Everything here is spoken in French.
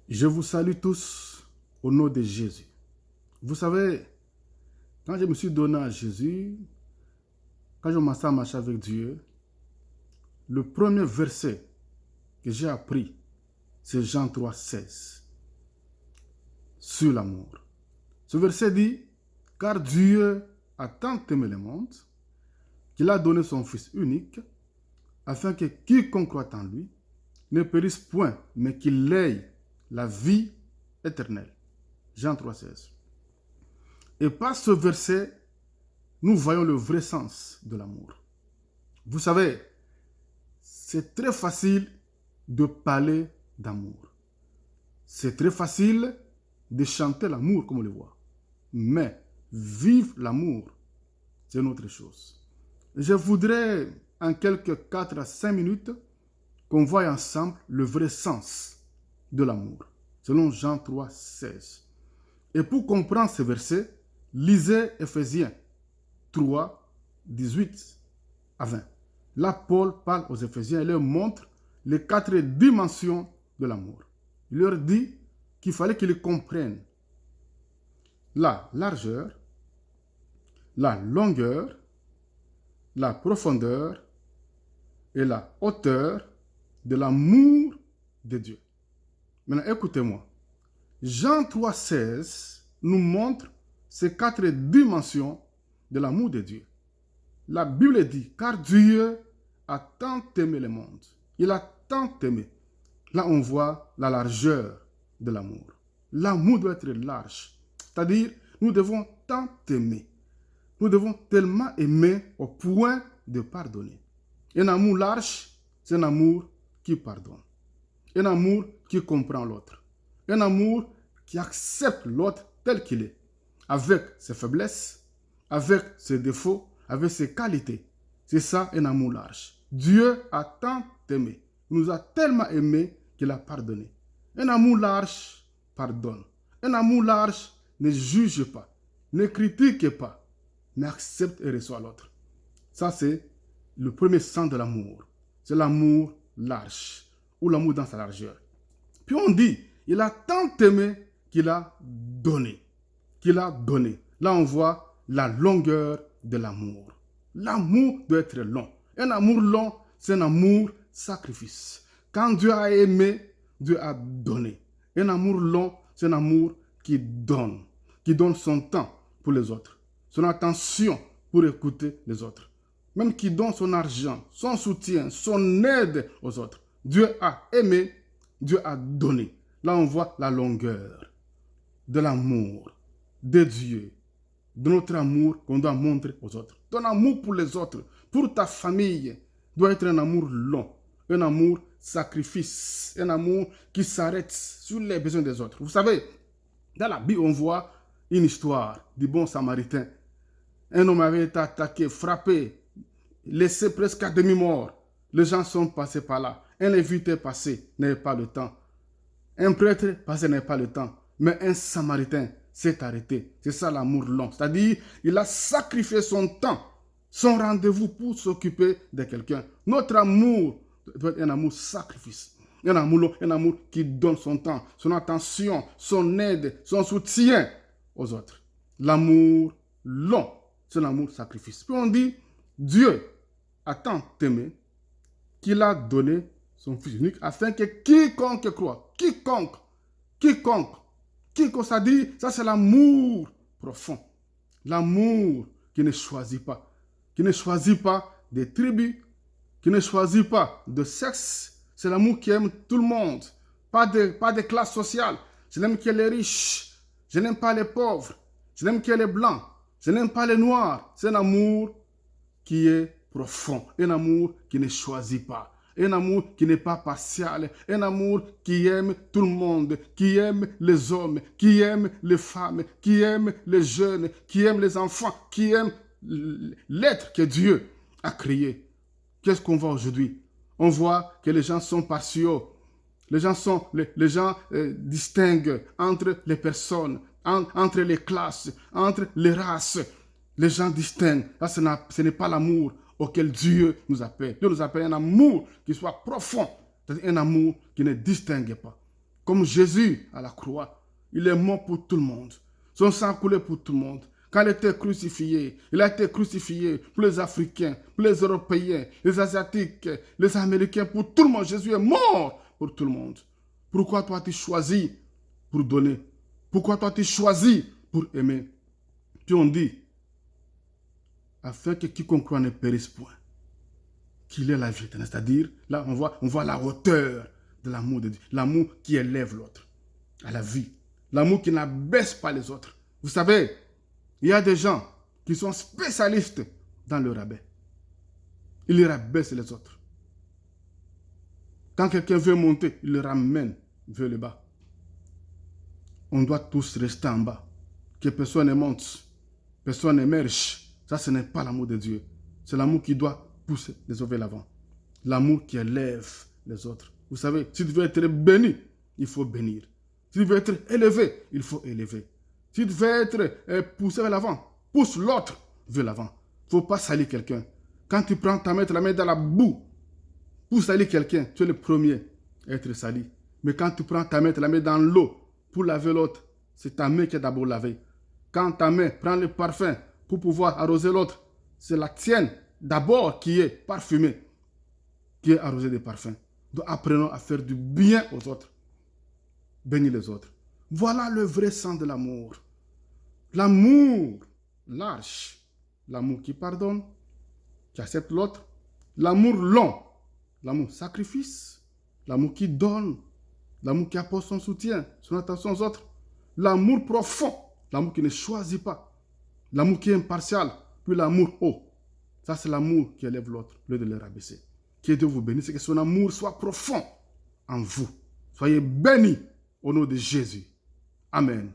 Je vous salue tous au nom de Jésus. Vous savez, quand je me suis donné à Jésus, quand je commençais à marcher avec Dieu, le premier verset que j'ai appris, c'est Jean 3,16, sur l'amour. Ce verset dit, « Car Dieu a tant aimé le monde, qu'il a donné son Fils unique, afin que quiconque croit en lui ne périsse point, mais qu'il ait la vie éternelle. » Jean 3,16. Et par ce verset, nous voyons le vrai sens de l'amour. Vous savez, c'est très facile de parler d'amour. C'est très facile de chanter l'amour comme on le voit. Mais vivre l'amour, c'est une autre chose. Je voudrais, en quelques 4 à 5 minutes, qu'on voie ensemble le vrai sens de l'amour, selon Jean 3,16. Et pour comprendre ce verset, lisez Ephésiens 3, 18 à 20. Là, Paul parle aux Éphésiens et leur montre les 4 dimensions de l'amour. Il leur dit qu'il fallait qu'ils comprennent la largeur, la longueur, la profondeur et la hauteur de l'amour de Dieu. Maintenant, écoutez-moi. Jean 3,16 nous montre ces 4 dimensions de l'amour de Dieu. La Bible dit, car Dieu a tant aimé le monde. Il a tant aimé. Là, on voit la largeur de l'amour. L'amour doit être large. C'est-à-dire, nous devons tant aimer. Nous devons tellement aimer au point de pardonner. Un amour large, c'est un amour qui pardonne. Un amour qui comprend l'autre. Un amour qui accepte l'autre tel qu'il est, avec ses faiblesses, avec ses défauts, avec ses qualités. C'est ça un amour large. Dieu a tant aimé. Il nous a tellement aimé qu'il a pardonné. Un amour large pardonne. Un amour large ne juge pas, ne critique pas, mais accepte et reçoit l'autre. Ça, c'est le premier sens de l'amour. C'est l'amour large, ou l'amour dans sa largeur. Puis on dit, il a tant aimé qu'il a donné. Qu'il a donné. Là, on voit la longueur de l'amour. L'amour doit être long. Un amour long, c'est un amour sacrifice. Quand Dieu a aimé, Dieu a donné. Un amour long, c'est un amour qui donne son temps pour les autres, son attention pour écouter les autres. Même qui donne son argent, son soutien, son aide aux autres. Dieu a aimé, Dieu a donné. Là, on voit la longueur de l'amour de Dieu, de notre amour qu'on doit montrer aux autres. Ton amour pour les autres, pour ta famille, doit être un amour long, un amour sacrifice, un amour qui s'arrête sur les besoins des autres. Vous savez, dans la Bible, on voit une histoire du bon Samaritain. Un homme avait été attaqué, frappé, laissé presque à demi-mort. Les gens sont passés par là. Un lévite est passé, n'avait pas le temps. Un prêtre passé, n'avait pas le temps. Mais un Samaritain s'est arrêté. C'est ça l'amour long. C'est-à-dire, il a sacrifié son temps, son rendez-vous pour s'occuper de quelqu'un. Notre amour doit être un amour sacrifice. Un amour long, un amour qui donne son temps, son attention, son aide, son soutien aux autres. L'amour long, c'est l'amour sacrifice. Puis on dit, Dieu a tant aimé qu'il a donné son Fils unique afin que quiconque croit, quiconque, ça dit, ça c'est l'amour profond. L'amour qui ne choisit pas. Qui ne choisit pas des tribus, qui ne choisit pas de sexe. C'est l'amour qui aime tout le monde. Pas de classe sociale. Je n'aime que les riches. Je n'aime pas les pauvres. Je n'aime que les blancs. Je n'aime pas les noirs. C'est un amour qui est profond. Un amour qui ne choisit pas. Un amour qui n'est pas partial. Un amour qui aime tout le monde. Qui aime les hommes. Qui aime les femmes. Qui aime les jeunes. Qui aime les enfants. Qui aime l'être que Dieu a créé. Qu'est-ce qu'on voit aujourd'hui? On voit que les gens sont partiaux. Les gens distinguent entre les personnes, entre les classes, entre les races. Les gens distinguent. Là, ce n'est pas l'amour auquel Dieu nous appelle. Dieu nous appelle un amour qui soit profond. C'est-à-dire un amour qui ne distingue pas. Comme Jésus à la croix. Il est mort pour tout le monde. Son sang a coulé pour tout le monde. Quand il était crucifié, il a été crucifié pour les Africains, pour les Européens, les Asiatiques, les Américains, pour tout le monde. Jésus est mort pour tout le monde. Pourquoi toi tu choisis pour donner? Pourquoi toi tu choisis pour aimer? Puis on dit, afin que quiconque croit ne périsse point, qu'il ait la vie éternelle. C'est-à-dire, là on voit la hauteur de l'amour de Dieu. L'amour qui élève l'autre à la vie. L'amour qui n'abaisse pas les autres. Vous savez, il y a des gens qui sont spécialistes dans le rabais. Ils rabaissent les autres. Quand quelqu'un veut monter, il le ramène vers le bas. On doit tous rester en bas. Que personne ne monte, personne n'émerge. Ça, ce n'est pas l'amour de Dieu. C'est l'amour qui doit pousser les autres vers l'avant. L'amour qui élève les autres. Vous savez, si tu veux être béni, il faut bénir. Si tu veux être élevé, il faut élever. Si tu veux être poussé vers l'avant, pousse l'autre vers l'avant. Il ne faut pas salir quelqu'un. Quand tu prends ta main, tu la mets dans la boue. Pour salir quelqu'un, tu es le premier à être sali. Mais quand tu prends ta main, tu la mets dans l'eau pour laver l'autre, c'est ta main qui est d'abord lavée. Quand ta main prend le parfum pour pouvoir arroser l'autre, c'est la tienne d'abord qui est parfumée, qui est arrosée de parfum. Donc apprenons à faire du bien aux autres. Bénis les autres. Voilà le vrai sens de l'amour. L'amour large. L'amour qui pardonne, qui accepte l'autre. L'amour long. L'amour sacrifice. L'amour qui donne. L'amour qui apporte son soutien, son attention aux autres. L'amour profond. L'amour qui ne choisit pas. L'amour qui est impartial. Puis l'amour haut. Ça, c'est l'amour qui élève l'autre, au lieu de le rabaisser. Que Dieu vous bénisse et que son amour soit profond en vous. Soyez bénis au nom de Jésus. Amen.